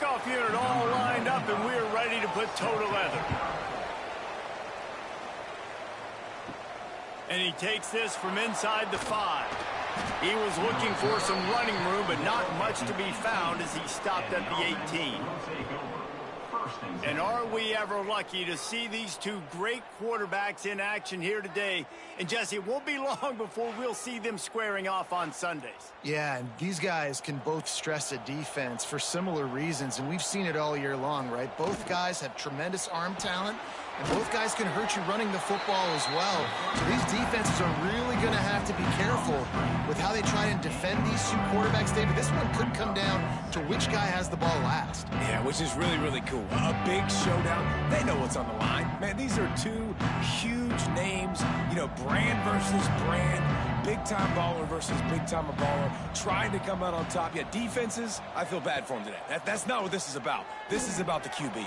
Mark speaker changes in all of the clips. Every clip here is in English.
Speaker 1: Kickoff unit all lined up, and we're ready to put toe to leather. And he takes this from inside the 5. He was looking for some running room, but not much to be found as he stopped at the 18. And are we ever lucky to see these two great quarterbacks in action here today? And Jesse, it won't be long before we'll see them squaring off on Sundays.
Speaker 2: Yeah, and these guys can both stress a defense for similar reasons, and we've seen it all year long, right? Both guys have tremendous arm talent, and both guys can hurt you running the football as well. So these defenses are really going to have to be careful with how they try and defend these two quarterbacks, David. This one could come down to which guy has the ball last.
Speaker 3: Yeah, which is really, really cool. A big showdown. They know what's on the line. Man, these are two huge names, you know, brand versus brand, big-time baller versus big-time baller, trying to come out on top. Yeah, defenses, I feel bad for them today. That's not what this is about. This is about the QBs.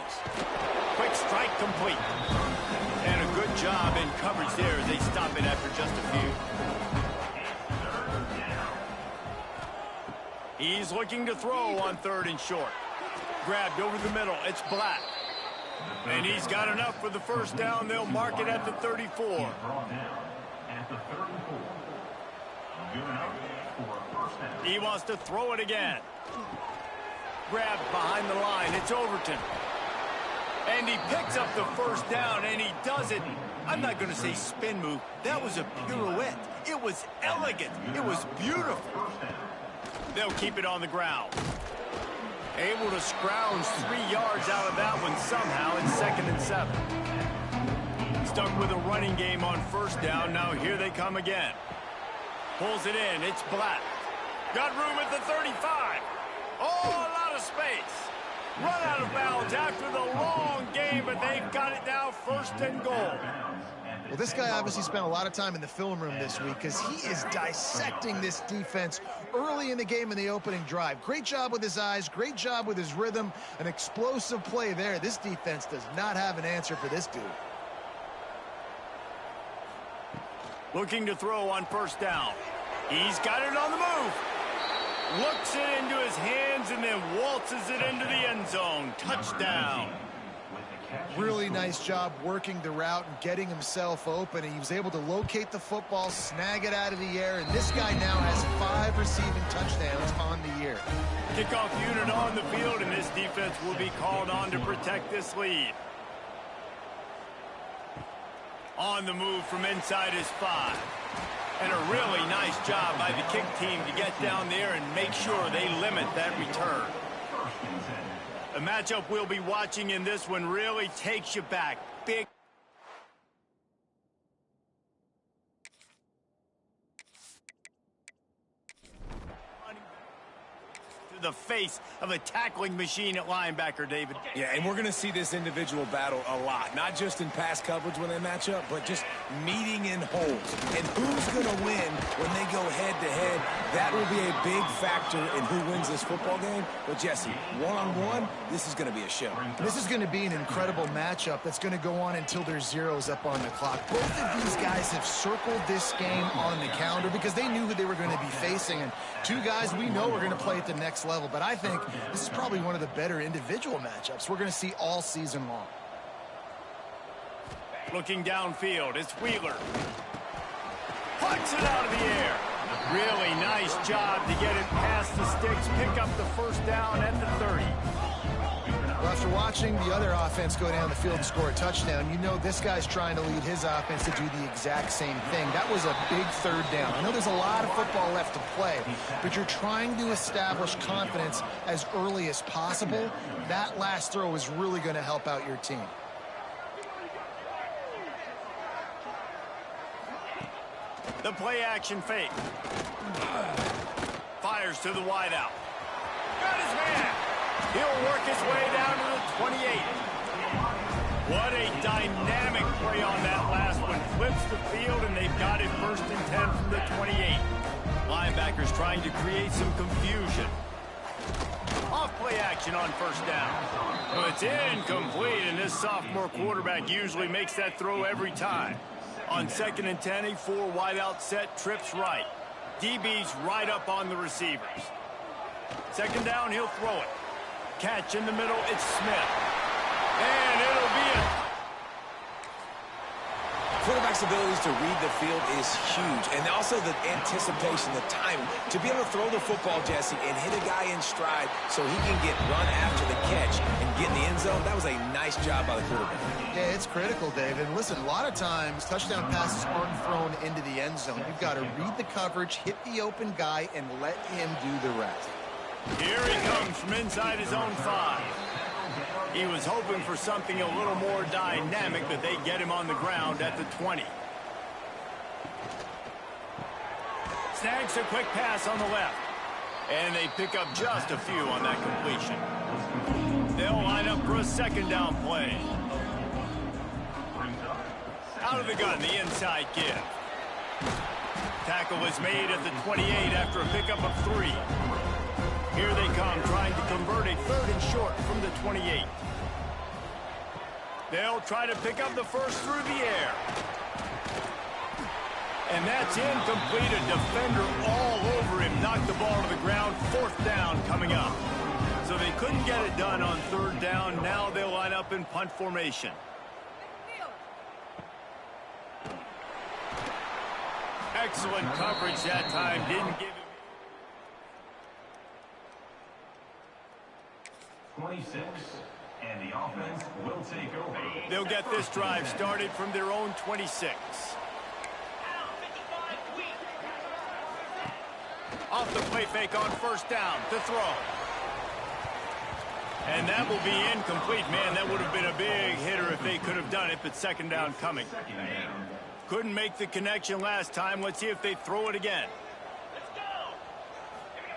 Speaker 1: Quick strike complete. And a good job in coverage there as they stop it after just a few. He's looking to throw on 3rd and short. Grabbed over the middle. It's Black. And he's got enough for the first down. They'll mark it at the 34. He wants to throw it again. Grabbed behind the line. It's Overton. And he picks up the first down, and he does it. I'm not going to say spin move. That was a pirouette. It was elegant. It was beautiful. They'll keep it on the ground. Able to scrounge 3 yards out of that one somehow in 2nd and 7. Stuck with a running game on 1st down. Now here they come again. Pulls it in. It's Black. Got room at the 35. Oh, a lot of space. Run out of bounds after the long game, but they've got it now 1st and goal.
Speaker 2: Well, this guy obviously spent a lot of time in the film room this week because he is dissecting this defense early in the game in the opening drive. Great job with his eyes, great job with his rhythm, an explosive play there. This defense does not have an answer for this dude.
Speaker 1: Looking to throw on 1st down. He's got it on the move. Looks it into his hands and then waltzes it into the end zone. Touchdown.
Speaker 2: Really nice job working the route and getting himself open. He was able to locate the football, snag it out of the air, and this guy now has 5 receiving touchdowns on the year.
Speaker 1: Kickoff unit on the field, and this defense will be called on to protect this lead. On the move from inside his 5. And a really nice job by the kick team to get down there and make sure they limit that return. The matchup we'll be watching in this one really takes you back. Big. The face of a tackling machine at linebacker, David.
Speaker 3: Yeah, and we're going to see this individual battle a lot, not just in pass coverage when they match up, but just meeting in holes. And who's going to win when they go head-to-head? That will be a big factor in who wins this football game. But, Jesse, one-on-one, this is going to be a show.
Speaker 2: This is going to be an incredible matchup that's going to go on until there's zeros up on the clock. Both of these guys have circled this game on the calendar because they knew who they were going to be facing. And two guys we know are going to play at the next level. But I think this is probably one of the better individual matchups we're going to see all season long.
Speaker 1: Looking downfield, it's Wheeler. Puts it out of the air. Really nice job to get it past the sticks, pick up the first down at the 30.
Speaker 2: Well, after watching the other offense go down the field and score a touchdown, you know this guy's trying to lead his offense to do the exact same thing. That was a big 3rd down. I know there's a lot of football left to play, but you're trying to establish confidence as early as possible. That last throw is really going to help out your team.
Speaker 1: The play action fake. Fires to the wideout. Got his man. He'll work his way down to the 28. What a dynamic play on that last one. Flips the field, and they've got it 1st and 10 from the 28. Linebackers trying to create some confusion. Off play action on 1st down. It's incomplete, and this sophomore quarterback usually makes that throw every time. On 2nd and 10, a 4 wideout set, trips right. DB's right up on the receivers. 2nd down, he'll throw it. catch in the middle. It's Smith. And it'll be a...
Speaker 3: Quarterback's abilities to read the field is huge, and also the anticipation, the timing. To be able to throw the football, Jesse, and hit a guy in stride so he can get run after the catch and get in the end zone, that was a nice job by the quarterback.
Speaker 2: Yeah, it's critical, David. And listen, a lot of times, touchdown passes aren't thrown into the end zone. You've got to read the coverage, hit the open guy, and let him do the rest.
Speaker 1: Here he comes from inside his own 5. He was hoping for something a little more dynamic, but they get him on the ground at the 20. Snags a quick pass on the left. And they pick up just a few on that completion. They'll line up for a second down play. Out of the gun, the inside give. Tackle is made at the 28 after a pickup of 3. Here they come, trying to convert a 3rd and short from the 28. They'll try to pick up the first through the air. And that's incomplete. A defender all over him. Knocked the ball to the ground. 4th down coming up. So they couldn't get it done on 3rd down. Now they'll line up in punt formation. Excellent coverage that time. Didn't give him...
Speaker 4: 26, and the offense will take over.
Speaker 1: They'll get this drive started from their own 26. Off the play fake on 1st down to throw. And that will be incomplete. Man, that would have been a big hitter if they could have done it, but 2nd down coming. Couldn't make the connection last time. Let's see if they throw it again.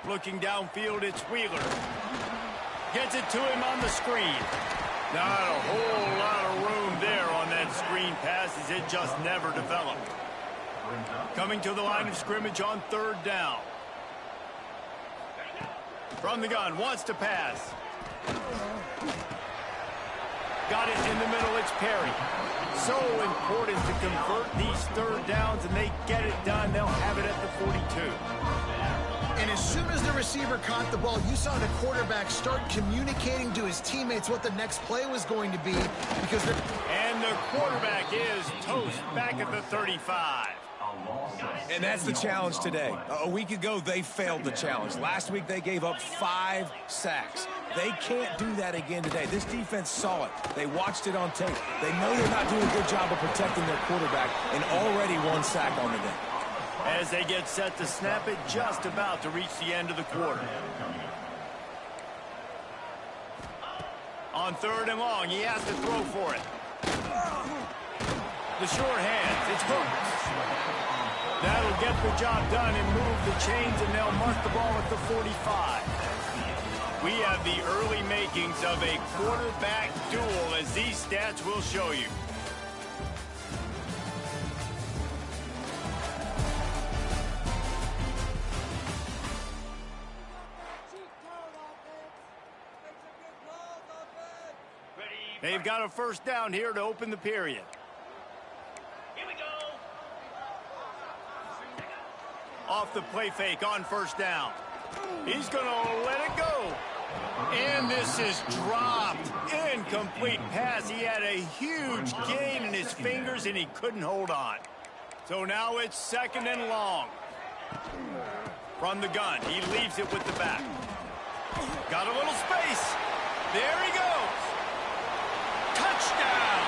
Speaker 1: Looking downfield, it's Wheeler. Gets it to him on the screen. Not a whole lot of room there on that screen pass as it just never developed. Coming to the line of scrimmage on 3rd down. From the gun, wants to pass. Got it in the middle, it's Perry. So important to convert these 3rd downs, and they get it done. They'll have it at the 42.
Speaker 2: And as soon as the receiver caught the ball, you saw the quarterback start communicating to his teammates what the next play was going to be.
Speaker 1: And the quarterback is toast back at the 35.
Speaker 3: And that's the challenge today. A week ago, they failed the challenge. Last week, they gave up 5 sacks. They can't do that again today. This defense saw it. They watched it on tape. They know they're not doing a good job of protecting their quarterback, and already 1 sack on the day.
Speaker 1: As they get set to snap it, just about to reach the end of the quarter. On 3rd and long, he has to throw for it. The short hands, it's Hooks. That'll get the job done and move the chains, and they'll mark the ball at the 45. We have the early makings of a quarterback duel, as these stats will show you. They've got a 1st down here to open the period. Here we go. Off the play fake on 1st down. He's going to let it go. And this is dropped. Incomplete pass. He had a huge gain in his fingers, and he couldn't hold on. So now it's 2nd and long. From the gun, he leaves it with the back. Got a little space. There he goes. Touchdown!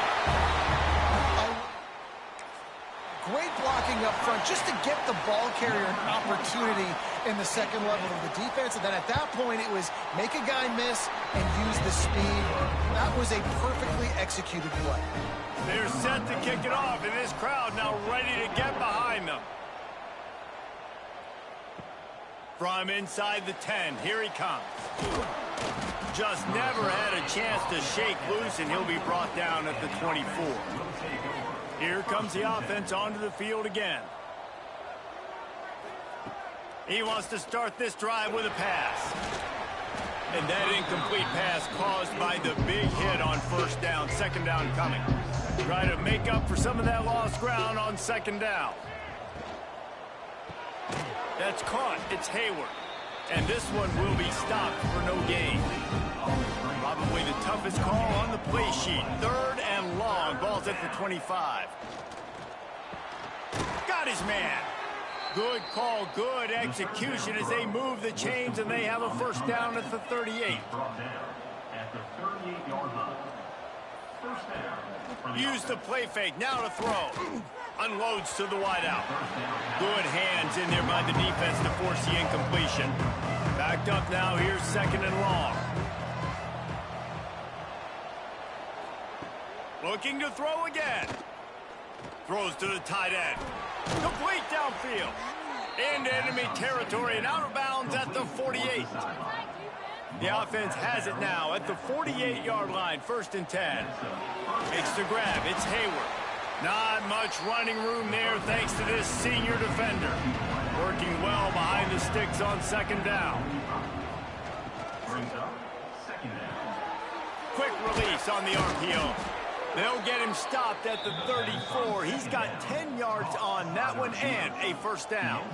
Speaker 2: Great blocking up front just to get the ball carrier an opportunity in the 2nd level of the defense. And then at that point, it was make a guy miss and use the speed. That was a perfectly executed play.
Speaker 1: They're set to kick it off, and this crowd now ready to get behind them. From inside the 10, here he comes. Just never had a chance to shake loose, and he'll be brought down at the 24. Here comes the offense onto the field again. He wants to start this drive with a pass. And that incomplete pass caused by the big hit on 1st down, 2nd down coming. Try to make up for some of that lost ground on 2nd down. That's caught. It's Hayward. And this one will be stopped for no gain. Probably the toughest call on the play sheet. 3rd and long. Ball's at the 25. Got his man. Good call, good execution as they move the chains, and they have a first down at the 38.
Speaker 4: At the 38-yard line. First down.
Speaker 1: Use the play fake, now to throw. Unloads to the wideout. Good hands in there by the defense to force the incompletion. Backed up now, here's 2nd and long. Looking to throw again. Throws to the tight end. Complete downfield. Into enemy territory and out of bounds at the 48. The offense has it now at the 48-yard line, 1st and 10. Makes the grab, it's Hayward. Not much running room there thanks to this senior defender. Working well behind the sticks on 2nd down.
Speaker 4: Brings up 2nd down.
Speaker 1: Quick release on the RPO. They'll get him stopped at the 34. He's got 10 yards on that one and a first down.